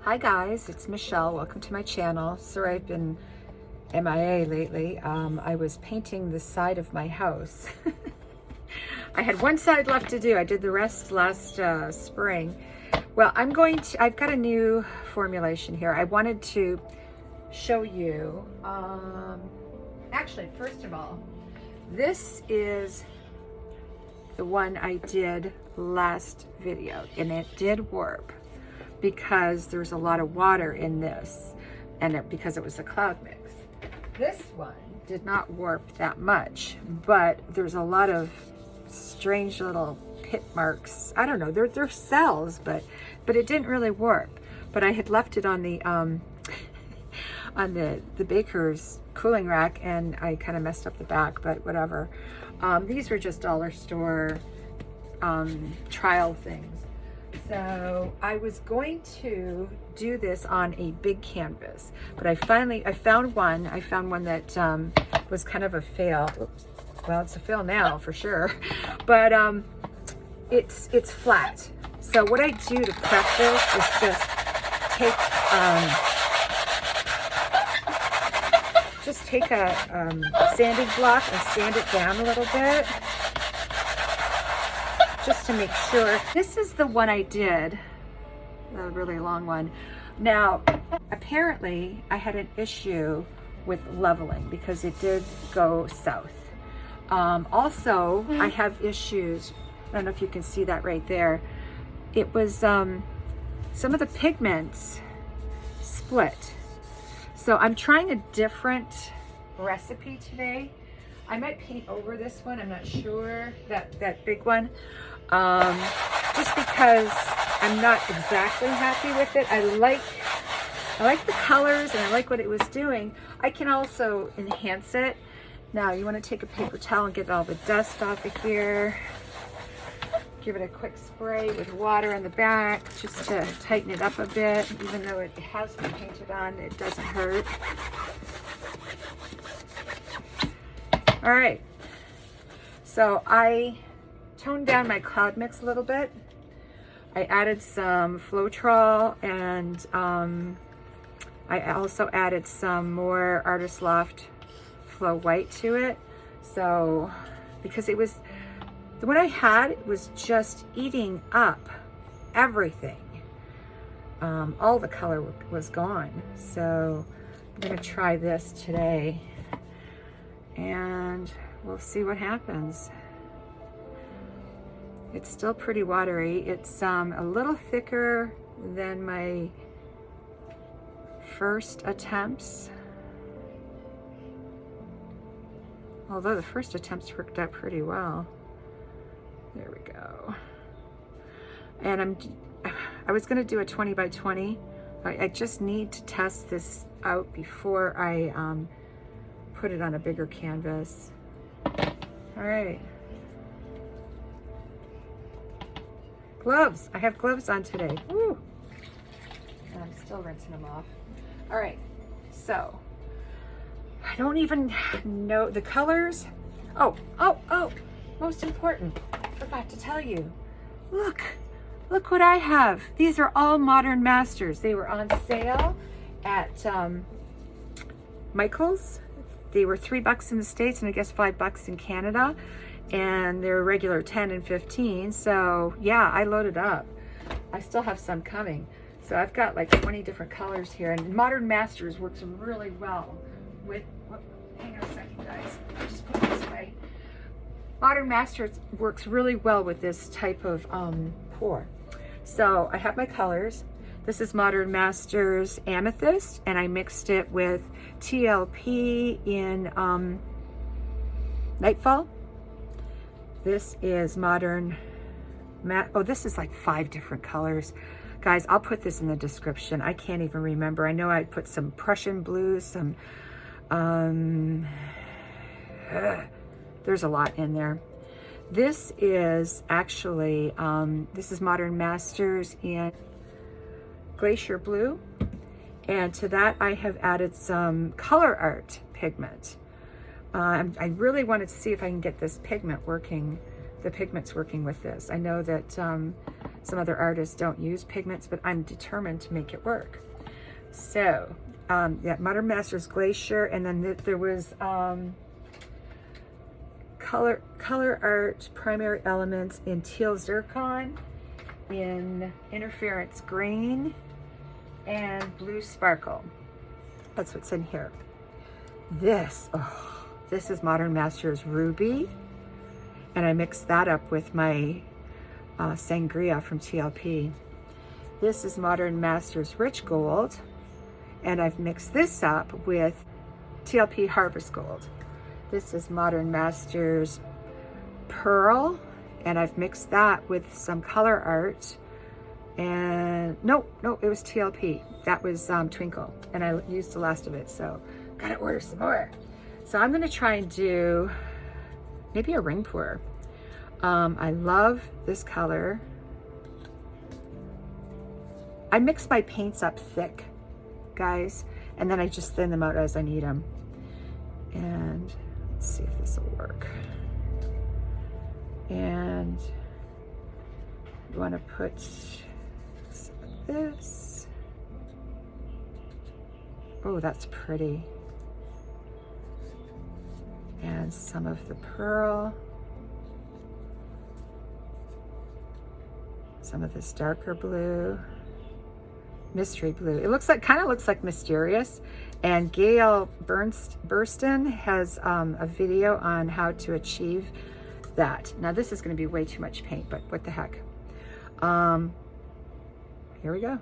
Hi guys, it's Michelle. Welcome to my channel. Sorry I've been MIA lately. I was painting the side of my house. I had one side left to do. I did the rest last spring. Well, I've got a new formulation here. I wanted to show you, actually, first of all, this is the one I did last video, and it did warp because there's a lot of water in this, and because it was a cloud mix. This one did not warp that much, but there's a lot of strange little pit marks. I don't know, they're cells, but it didn't really warp. But I had left it on the on the baker's cooling rack, and I kind of messed up the back, but whatever. These were just dollar store trial things. So I was going to do this on a big canvas, but I found one that was kind of a fail. Oops. Well, it's a fail now for sure, but it's flat. So what I do to prep this is just take a sanding block and sand it down a little bit, just to make sure. This is the one I did, a really long one. Now, apparently I had an issue with leveling because it did go south. Also, I have issues, I don't know if you can see that right there. It was, some of the pigments split. So I'm trying a different recipe today. I might paint over this one, I'm not sure, that big one. Just because I'm not exactly happy with it. I like the colors and I like what it was doing. I can also enhance it. Now you want to take a paper towel and get all the dust off of here. Give it a quick spray with water on the back just to tighten it up a bit. Even though it has been painted on, it doesn't hurt. All right, so I toned down my cloud mix a little bit. I added some Floetrol, and I also added some more Artist Loft Flow White to it. So, because it was, the one I had, it was just eating up everything. All the color was gone. So I'm gonna try this today, and we'll see what happens. It's still pretty watery. It's a little thicker than my first attempts. Although the first attempts worked out pretty well. There we go. And I was gonna do a 20 by 20. I just need to test this out before I put it on a bigger canvas. All right. Gloves. I have gloves on today. Woo! And I'm still rinsing them off. All right. So I don't even know the colors. Oh! Most important, I forgot to tell you. Look what I have. These are all Modern Masters. They were on sale at Michael's. They were $3 in the States and I guess $5 in Canada. And they're regular 10 and 15. So yeah, I loaded up. I still have some coming. So I've got like 20 different colors here, and Modern Masters works really well with, hang on a second guys, I'll just put this away. Modern Masters works really well with this type of pour. So I have my colors. This is Modern Masters Amethyst, and I mixed it with TLP in Nightfall. This is Modern oh, this is like 5 different colors. Guys, I'll put this in the description. I can't even remember. I know I put some Prussian blues, some, there's a lot in there. This is actually, this is Modern Masters in Glacier Blue. And to that, I have added some Colourarte pigment. I really wanted to see if I can get this pigment working, the pigments working with this. I know that some other artists don't use pigments, but I'm determined to make it work. So, yeah, Modern Masters Glacier, and then there was Colourarte Primary Elements in Teal Zircon, in Interference Green, and Blue Sparkle. That's what's in here. This is Modern Masters Ruby, and I mixed that up with my Sangria from TLP. This is Modern Masters Rich Gold, and I've mixed this up with TLP Harvest Gold. This is Modern Masters Pearl, and I've mixed that with some Colourarte. And no, it was TLP. That was Twinkle, and I used the last of it, so gotta order some more. So I'm gonna try and do maybe a ring pour. I love this color. I mix my paints up thick, guys, and then I just thin them out as I need them. And let's see if this will work. And you want to put some of this. Oh, that's pretty. And some of the pearl. Some of this darker blue. Mystery blue. It looks like, kind of looks like Mysterious. And Gail Burstyn has a video on how to achieve that. Now this is going to be way too much paint, but what the heck. Here we go.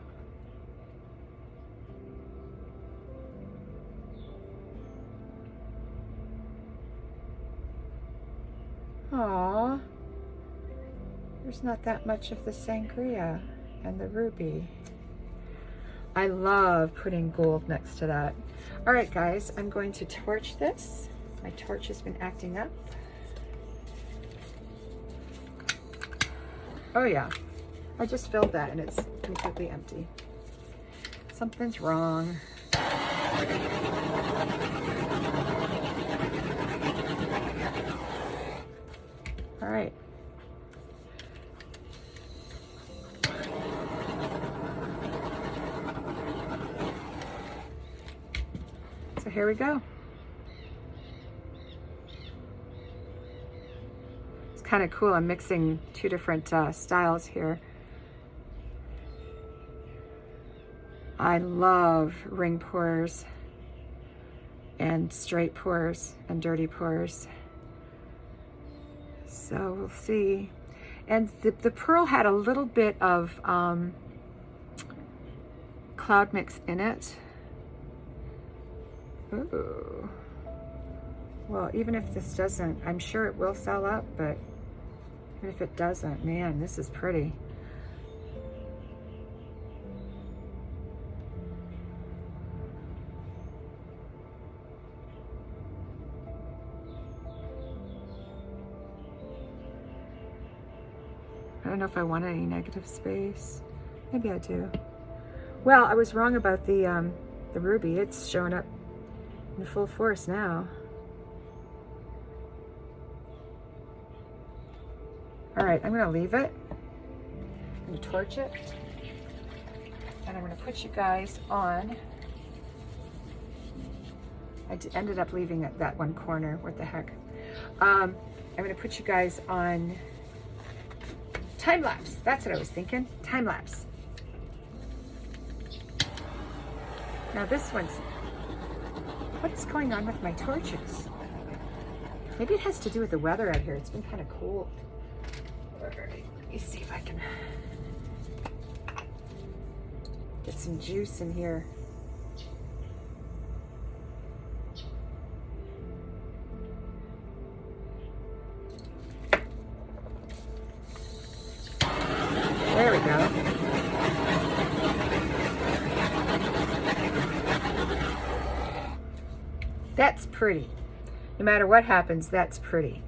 Aww. There's not that much of the Sangria and the Ruby. I love putting gold next to that. All right, guys, I'm going to torch this. My torch has been acting up. Oh yeah, I just filled that and it's completely empty. Something's wrong. All right. So here we go. It's kind of cool. I'm mixing two different styles here. I love ring pours and straight pours and dirty pours. So we'll see. And the pearl had a little bit of cloud mix in it. Ooh. Well, even if this doesn't, I'm sure it will sell up, but even if it doesn't, man, this is pretty. I don't know if I want any negative space. Maybe I do. Well, I was wrong about the ruby. It's showing up in full force now. All right, I'm gonna leave it. I'm gonna torch it. And I'm gonna put you guys on. I ended up leaving it that one corner. What the heck? I'm gonna put you guys on time lapse. That's what I was thinking. Time lapse. Now this one's, what is going on with my torches? Maybe it has to do with the weather out here. It's been kind of cold. All right, let me see if I can get some juice in here. There we go. That's pretty. No matter what happens, that's pretty.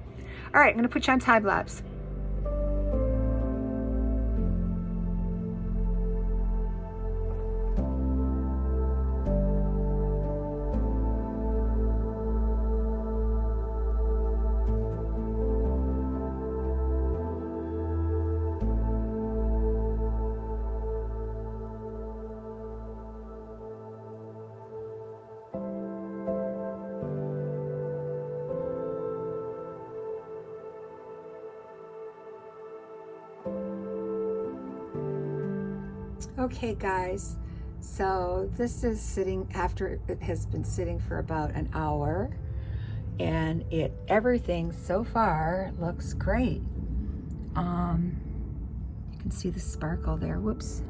All right, I'm gonna put you on time lapse. Okay guys, so this is sitting after it has been sitting for about an hour, and everything so far looks great. You can see the sparkle there, whoops.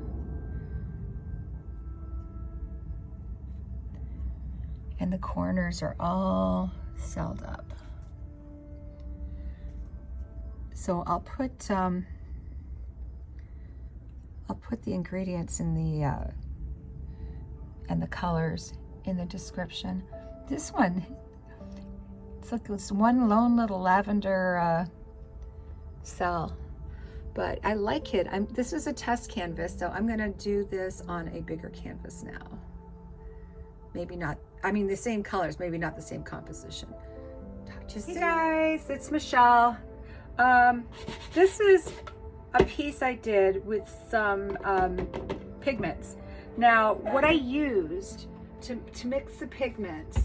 And the corners are all sealed up. So I'll put the ingredients in and the colors in the description. This one, it's like this one lone little lavender cell, but I like it. This is a test canvas, so I'm gonna do this on a bigger canvas now. Maybe not, I mean the same colors, maybe not the same composition. Talk to you soon. Hey guys, it's Michelle. This is a piece I did with some pigments. Now, what I used to mix the pigments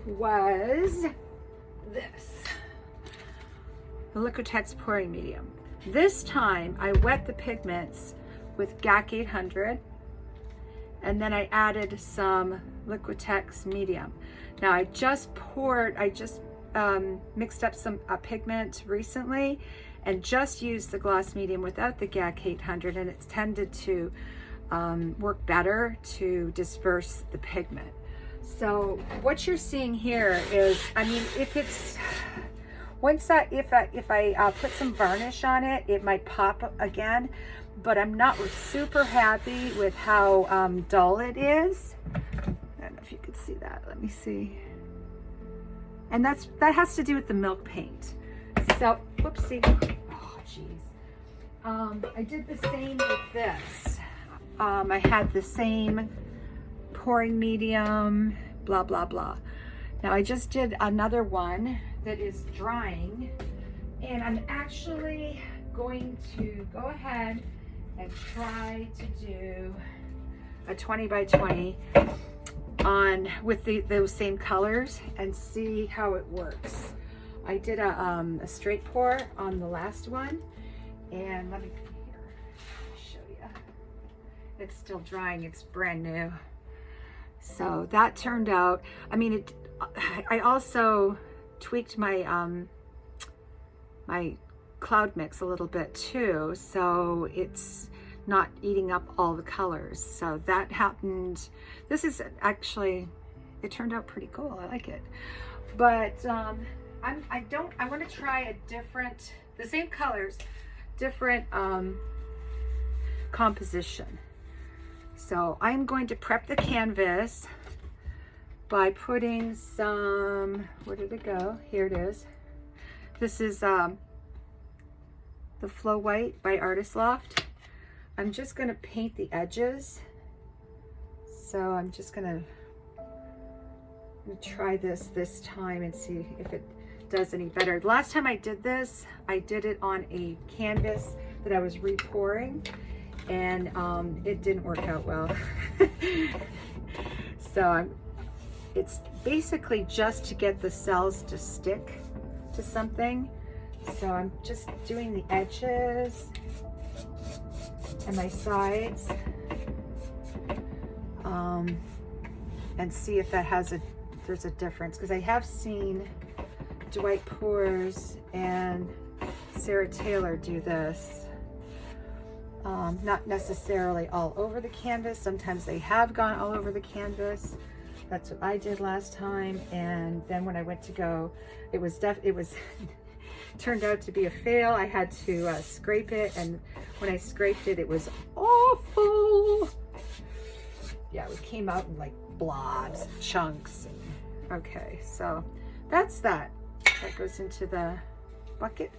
was this, the Liquitex pouring medium. This time I wet the pigments with GAC 800, and then I added some Liquitex medium. Now I just mixed up some pigment recently and just used the gloss medium without the GAC 800, and it's tended to work better to disperse the pigment. So what you're seeing here is, I mean, if I put some varnish on it, it might pop again, but I'm not super happy with how dull it is. I don't know if you could see that. Let me see. And that has to do with the milk paint. So, whoopsie. Oh, jeez. I did the same with this. I had the same pouring medium, blah, blah, blah. Now, I just did another one that is drying, and I'm actually going to go ahead and try to do a 20 by 20 with those same colors and see how it works. I did a straight pour on the last one, and let me show you. It's still drying, it's brand new. So that turned out, I mean, I also tweaked my my cloud mix a little bit too, so it's not eating up all the colors. So that happened. This is actually, it turned out pretty cool. I like it. But I want to try the same colors, different composition. So I'm going to prep the canvas by putting some, where did it go? Here it is. This is the Flow White by Artist Loft. I'm just going to paint the edges. So I'm just going to try this time and see if it does any better. Last time I did this, I did it on a canvas that I was repouring, and it didn't work out well. So it's basically just to get the cells to stick to something. So I'm just doing the edges and my sides, and see if there's a difference, because I have seen Dwight Poors and Sarah Taylor do this. Not necessarily all over the canvas. Sometimes they have gone all over the canvas. That's what I did last time. And then when I went to go, it was turned out to be a fail. I had to scrape it, and when I scraped it, it was awful. Yeah, it came out in like blobs, chunks. Okay, so that's that. That goes into the bucket.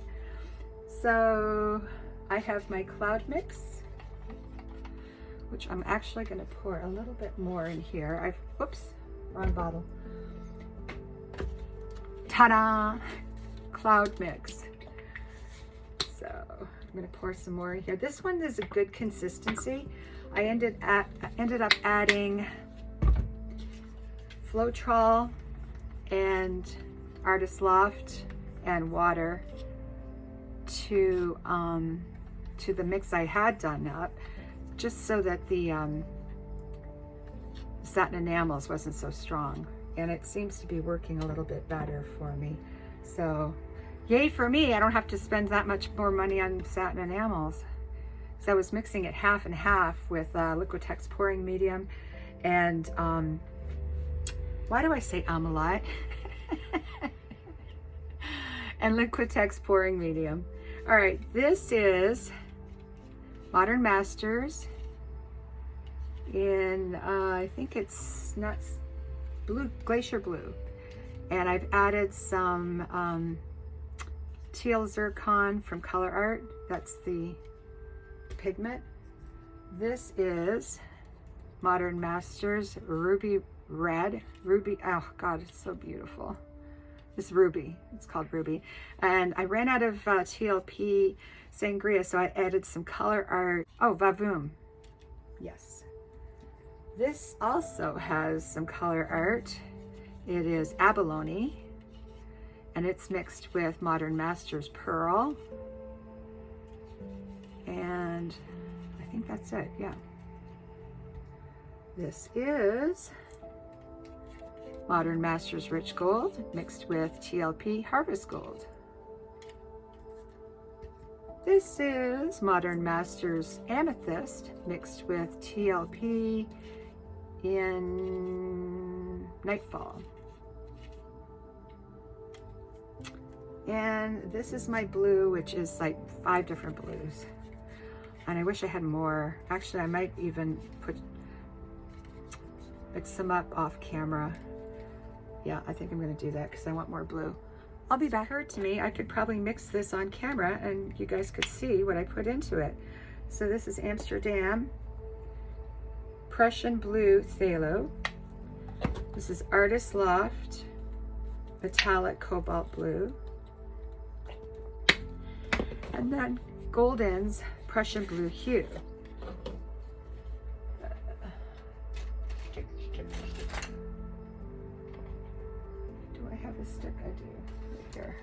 So I have my cloud mix, which I'm actually going to pour a little bit more in here. Oops, wrong bottle. Ta-da! Cloud mix. So I'm going to pour some more in here. This one is a good consistency. I ended up adding Floetrol and Artist Loft and water to the mix I had done up. just so that the satin enamels wasn't so strong. And it seems to be working a little bit better for me. So yay for me, I don't have to spend that much more money on satin enamels. So I was mixing it half and half with Liquitex pouring medium and why do I say Amelite? And Liquitex pouring medium. All right, this is Modern Masters in I think it's nuts blue, glacier blue, and I've added some teal zircon from Colourarte. That's the pigment. This is Modern Masters Ruby Red. Ruby, oh God, it's so beautiful. It's Ruby, it's called Ruby. And I ran out of TLP Sangria, so I added some Colourarte. Oh, Vavoom, yes. This also has some Colourarte. It is abalone, and it's mixed with Modern Masters Pearl. And I think that's it, yeah. This is Modern Masters Rich Gold mixed with TLP Harvest Gold. This is Modern Masters Amethyst mixed with TLP in Nightfall. And this is my blue, which is like 5 different blues. And I wish I had more. Actually, I might even mix them up off camera. Yeah, I think I'm gonna do that because I want more blue. I'll be back. It occurred to me I could probably mix this on camera and you guys could see what I put into it. So this is Amsterdam Prussian Blue Phthalo. This is Artist Loft Metallic Cobalt Blue. And then Golden's Prussian Blue Hue. Do I have a stick? I do, right here.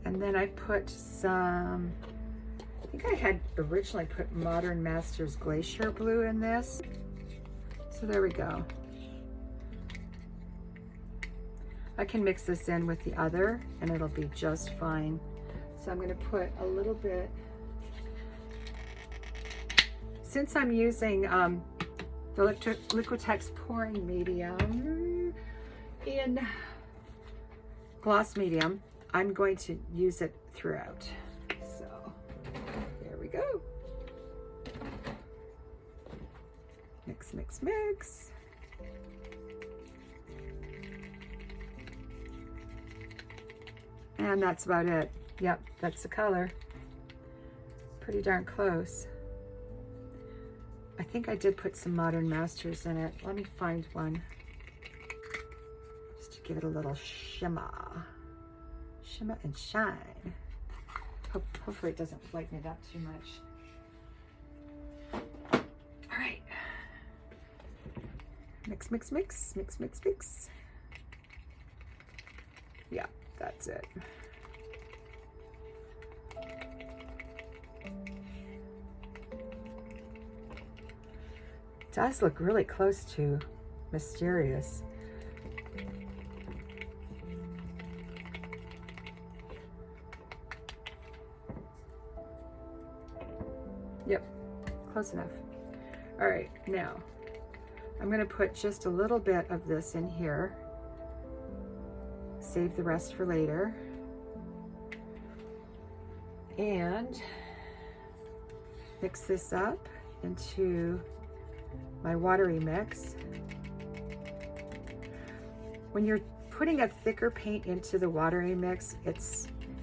And then I put some, I think I had originally put Modern Masters Glacier Blue in this. So there we go. I can mix this in with the other and it'll be just fine. So I'm going to put a little bit, since I'm using the Liquitex pouring medium in gloss medium, I'm going to use it throughout. So there we go. Mix, mix, mix. And that's about it. Yep, that's the color. Pretty darn close. I think I did put some Modern Masters in it. Let me find one. Just to give it a little shimmer. Shimmer and shine. Hopefully it doesn't lighten it up too much. All right. Mix, mix, mix, mix, mix, mix. Yeah, that's it. It does look really close to Mysterious. Yep, close enough. All right, now I'm going to put just a little bit of this in here. Save the rest for later. And mix this up into my watery mix. When you're putting a thicker paint into the watery mix,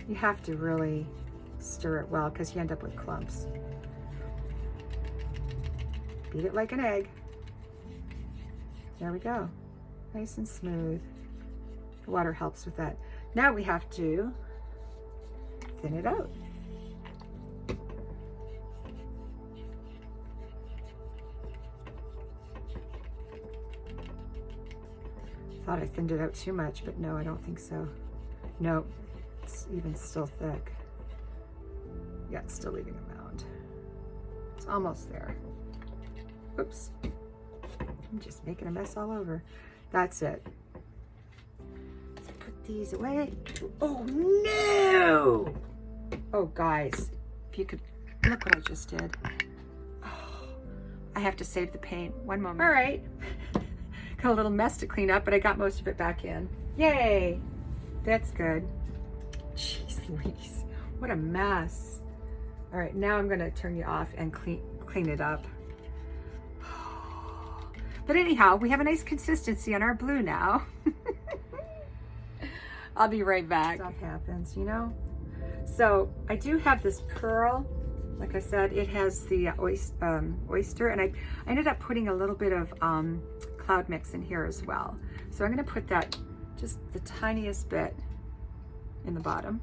you have to really stir it well because you end up with clumps. Beat it like an egg. There we go. Nice and smooth. The water helps with that. Now we have to thin it out. Thought I thinned it out too much, but no, I don't think so. No, it's even still thick. Yeah, it's still leaving a mound. It's almost there. Oops. I'm just making a mess all over. That's it. Let's put these away. Oh no! Oh guys, if you could look what I just did. Oh, I have to save the paint. One moment. All right. Got a little mess to clean up, but I got most of it back in. Yay! That's good. Jeez Louise, what a mess. All right, now I'm gonna turn you off and clean it up. But anyhow, we have a nice consistency on our blue now. I'll be right back. Stuff happens, you know? So I do have this pearl. Like I said, it has the oyster, and I ended up putting a little bit of cloud mix in here as well. So I'm gonna put that, just the tiniest bit in the bottom.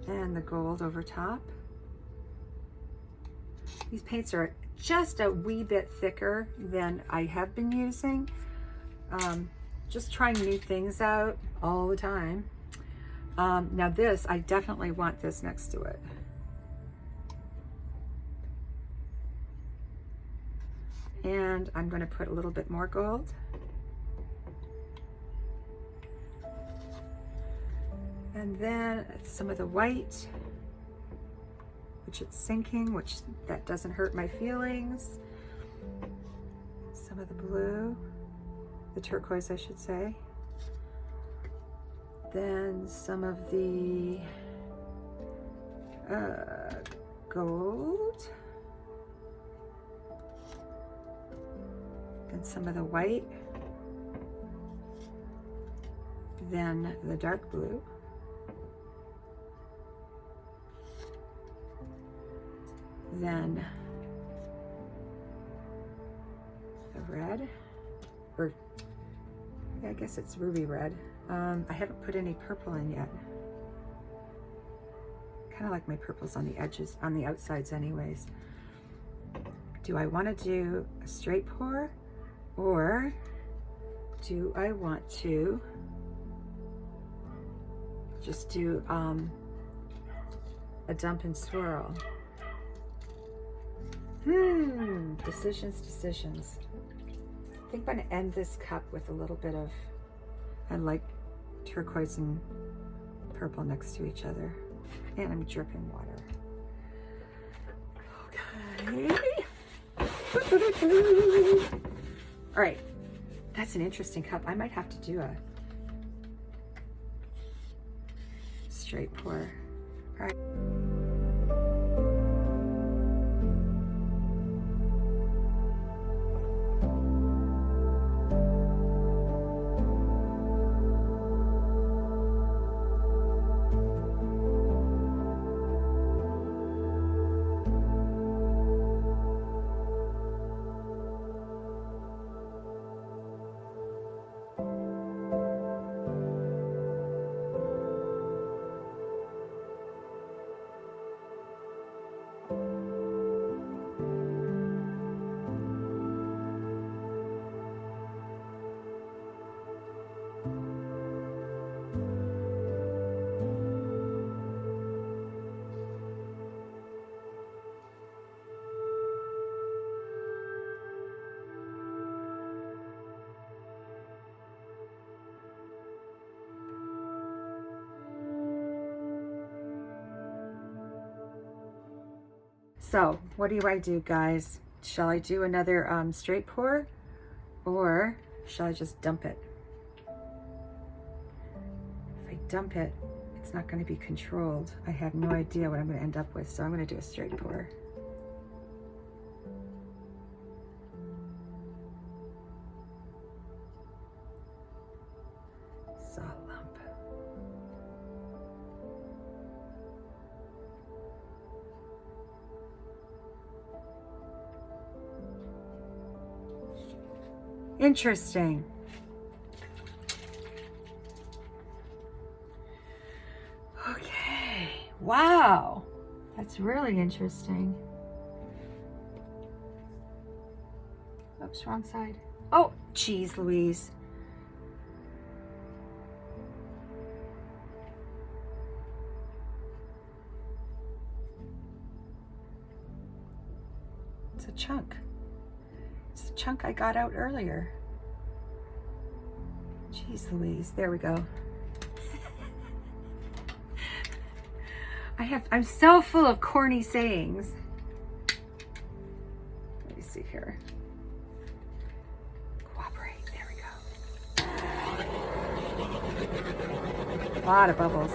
And the gold over top. These paints are just a wee bit thicker than I have been using. Just trying new things out all the time. Now this, I definitely want this next to it. And I'm going to put a little bit more gold. And then some of the white, which it's sinking, which that doesn't hurt my feelings. Some of the blue, the turquoise I should say. Then some of the gold. Then some of the white. Then the dark blue. Then the red, or yeah, I guess it's ruby red. I haven't put any purple in yet. Kind of like my purples on the edges, on the outsides anyways. Do I want to do a straight pour, or do I want to just do a dump and swirl? Decisions. I think I'm going to end this cup with a little bit of, I like turquoise and purple next to each other. And I'm dripping water. Okay. All right. That's an interesting cup. I might have to do a straight pour. All right. So what do I do, guys? Shall I do another straight pour, or shall I just dump it? If I dump it, it's not going to be controlled. I have no idea what I'm going to end up with, so I'm going to do a straight pour. Saw a lump. Interesting. Okay. Wow. That's really interesting. Oops, wrong side. Oh, geez, Louise. It's a chunk. It's a chunk I got out earlier. Jeez Louise, there we go. I'm so full of corny sayings. Let me see here. Cooperate, there we go. A lot of bubbles.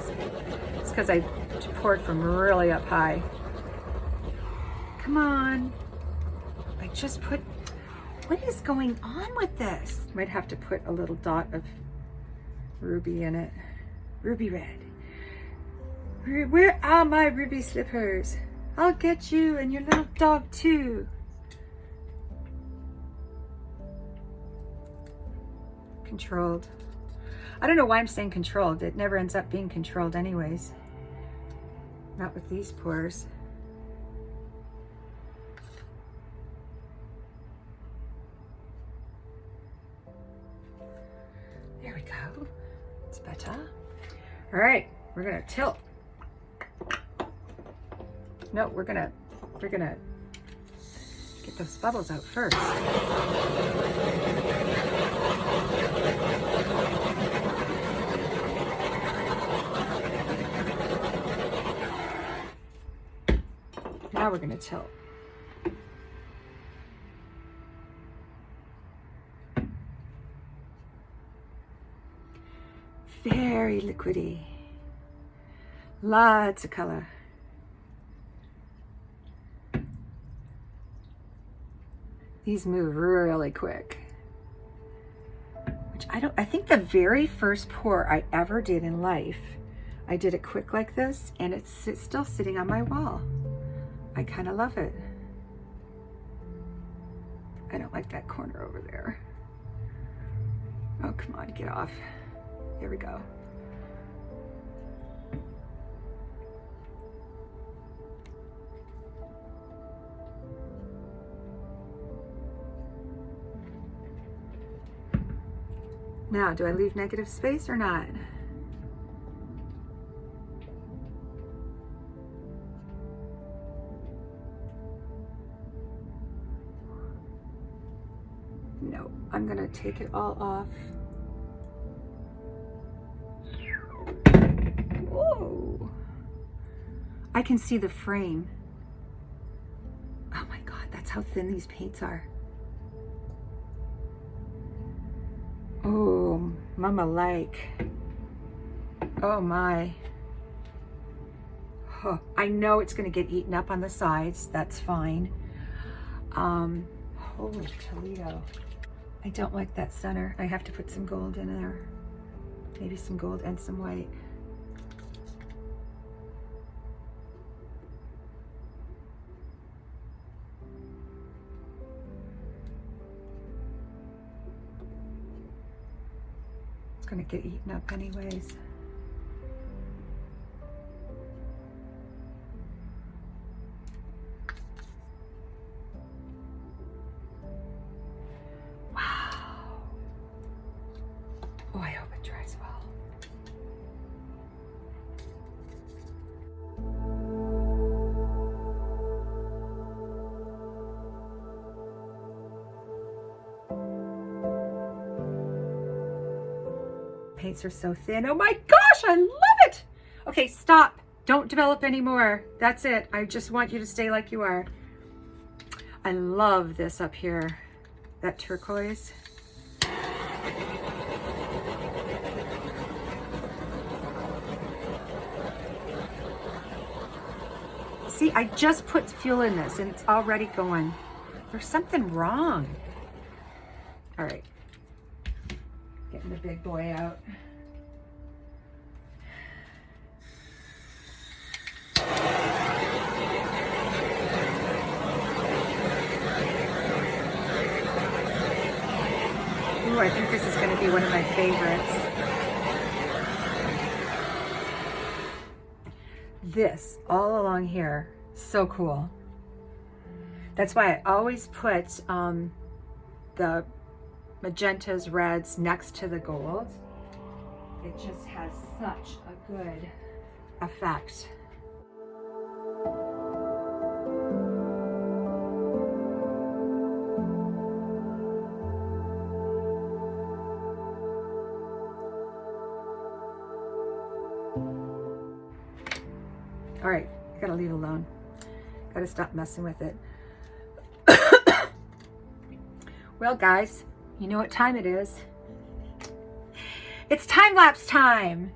It's because I poured from really up high. Come on. I just put, what is going on with this? Might have to put a little dot of ruby in it. Ruby red. Where are my ruby slippers? I'll get you and your little dog too. Controlled. I don't know why I'm saying controlled. It never ends up being controlled anyways. Not with these pores. There we go. It's better. All right, we're gonna tilt. No, we're gonna get those bubbles out first. Now we're gonna tilt. Very liquidy. Lots of color. These move really quick. Which I think the very first pour I ever did in life, I did it quick like this, and it's still sitting on my wall. I kind of love it. I don't like that corner over there. Oh, come on, get off. Here we go. Now, do I leave negative space or not? No, I'm gonna take it all off. Whoa! I can see the frame. Oh my God, that's how thin these paints are. Oh, mama like. Oh my. Oh, I know it's gonna get eaten up on the sides. That's fine. Holy Toledo. I don't like that center. I have to put some gold in there. Maybe some gold and some white. Gonna get eaten up anyways. Wow. Oh, I hope it dries well. Paints are so thin. Oh my gosh, I love it. Okay, stop. Don't develop anymore. That's it. I just want you to stay like you are. I love this up here. That turquoise. See, I just put fuel in this and it's already going. There's something wrong. All right. Getting the big boy out. Ooh, I think this is going to be one of my favorites. This all along here, so cool. That's why I always put the magentas, reds next to the gold. It just has such a good effect. All right, I gotta leave it alone. Gotta stop messing with it. Well, guys, you know what time it is. It's time-lapse time.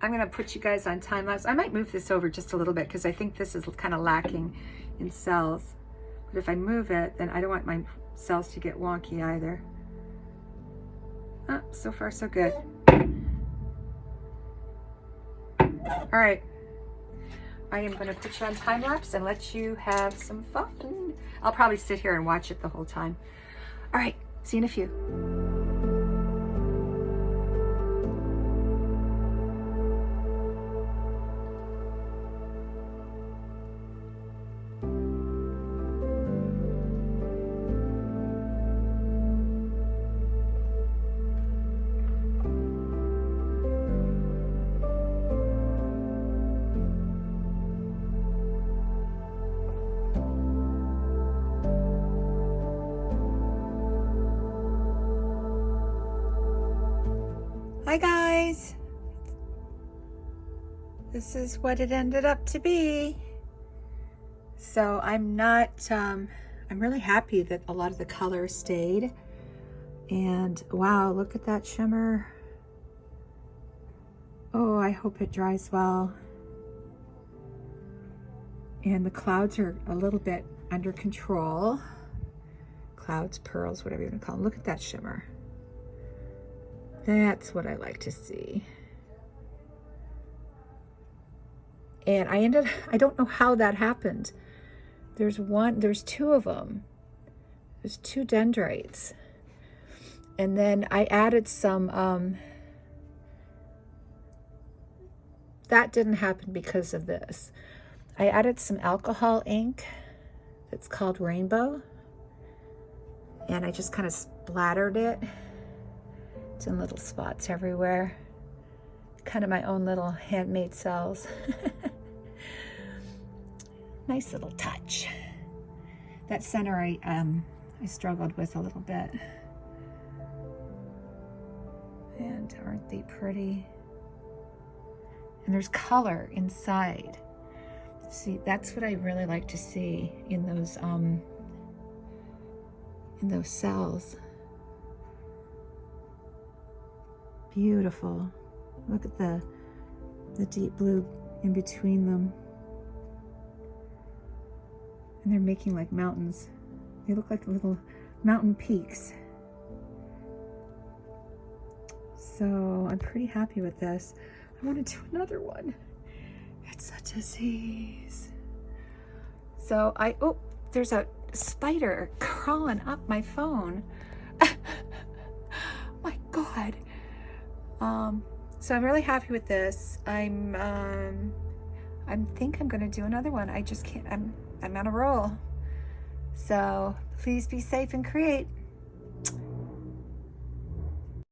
I'm gonna put you guys on time-lapse. I might move this over just a little bit because I think this is kind of lacking in cells. But if I move it, then I don't want my cells to get wonky either. Oh, so far so good. All right. I am going to put you on time lapse and let you have some fun. I'll probably sit here and watch it the whole time. All right, see you in a few. Hi guys, this is what it ended up to be. So I'm really happy that a lot of the color stayed. And wow, look at that shimmer. Oh, I hope it dries well. And the clouds are a little bit under control. Clouds, pearls, whatever you want to call them. Look at that shimmer. That's what I like to see. And I don't know how that happened. There's two of them. There's two dendrites. And then I added some, that didn't happen because of this. I added some alcohol ink that's called Rainbow. And I just kind of splattered it. It's in little spots everywhere. Kind of my own little handmade cells. Nice little touch. That center I struggled with a little bit. And aren't they pretty? And there's color inside. See, that's what I really like to see in those cells. Beautiful. Look at the deep blue in between them. And they're making like mountains. They look like little mountain peaks. So I'm pretty happy with this. I want to do another one. It's a disease. So oh, there's a spider crawling up my phone. My God. So I'm really happy with this. I think I'm gonna do another one. I just can't, I'm on a roll. So please be safe and create.